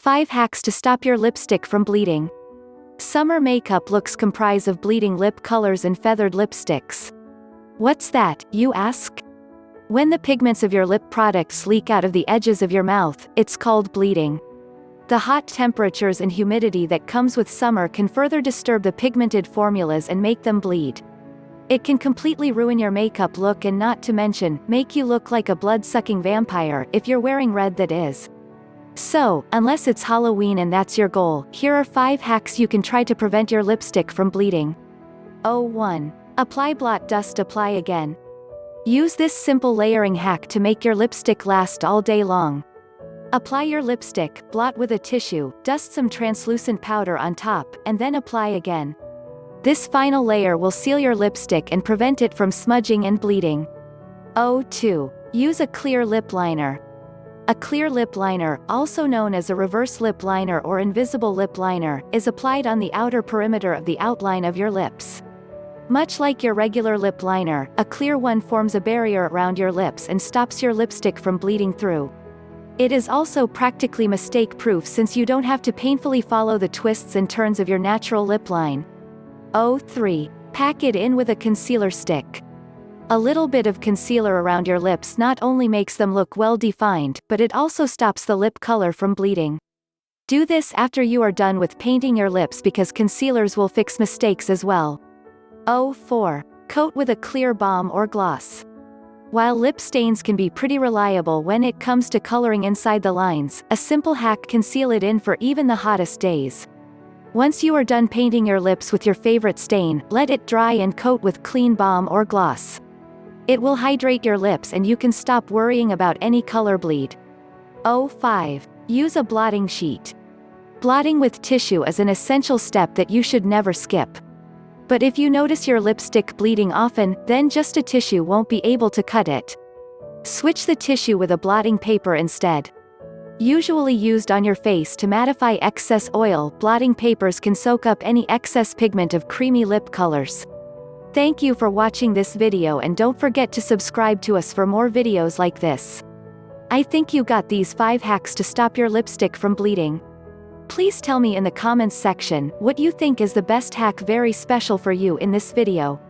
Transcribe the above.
5 hacks to stop your lipstick from bleeding. Summer makeup looks comprise of bleeding lip colors and feathered lipsticks. What's that, you ask? When the pigments of your lip products leak out of the edges of your mouth, it's called bleeding. The hot temperatures and humidity that comes with summer can further disturb the pigmented formulas and make them bleed. It can completely ruin your makeup look and not to mention, make you look like a blood-sucking vampire if you're wearing red that is. So, unless it's Halloween and that's your goal, here are 5 hacks you can try to prevent your lipstick from bleeding. 1. Apply blot dust. Apply again. Use this simple layering hack to make your lipstick last all day long. Apply your lipstick, blot with a tissue, dust some translucent powder on top, and then apply again. This final layer will seal your lipstick and prevent it from smudging and bleeding. 2. Use a clear lip liner. A clear lip liner, also known as a reverse lip liner or invisible lip liner, is applied on the outer perimeter of the outline of your lips. Much like your regular lip liner, a clear one forms a barrier around your lips and stops your lipstick from bleeding through. It is also practically mistake-proof since you don't have to painfully follow the twists and turns of your natural lip line. 3. Pack it in with a concealer stick. A little bit of concealer around your lips not only makes them look well-defined, but it also stops the lip color from bleeding. Do this after you are done with painting your lips because concealers will fix mistakes as well. 4. Coat with a clear balm or gloss. While lip stains can be pretty reliable when it comes to coloring inside the lines, a simple hack can seal it in for even the hottest days. Once you are done painting your lips with your favorite stain, let it dry and coat with clean balm or gloss. It will hydrate your lips and you can stop worrying about any color bleed. 5. Use a blotting sheet. Blotting with tissue is an essential step that you should never skip. But if you notice your lipstick bleeding often, then just a tissue won't be able to cut it. Switch the tissue with a blotting paper instead. Usually used on your face to mattify excess oil, blotting papers can soak up any excess pigment of creamy lip colors. Thank you for watching this video and don't forget to subscribe to us for more videos like this. I think you got these 5 hacks to stop your lipstick from bleeding. Please tell me in the comments section what you think is the best hack very special for you in this video.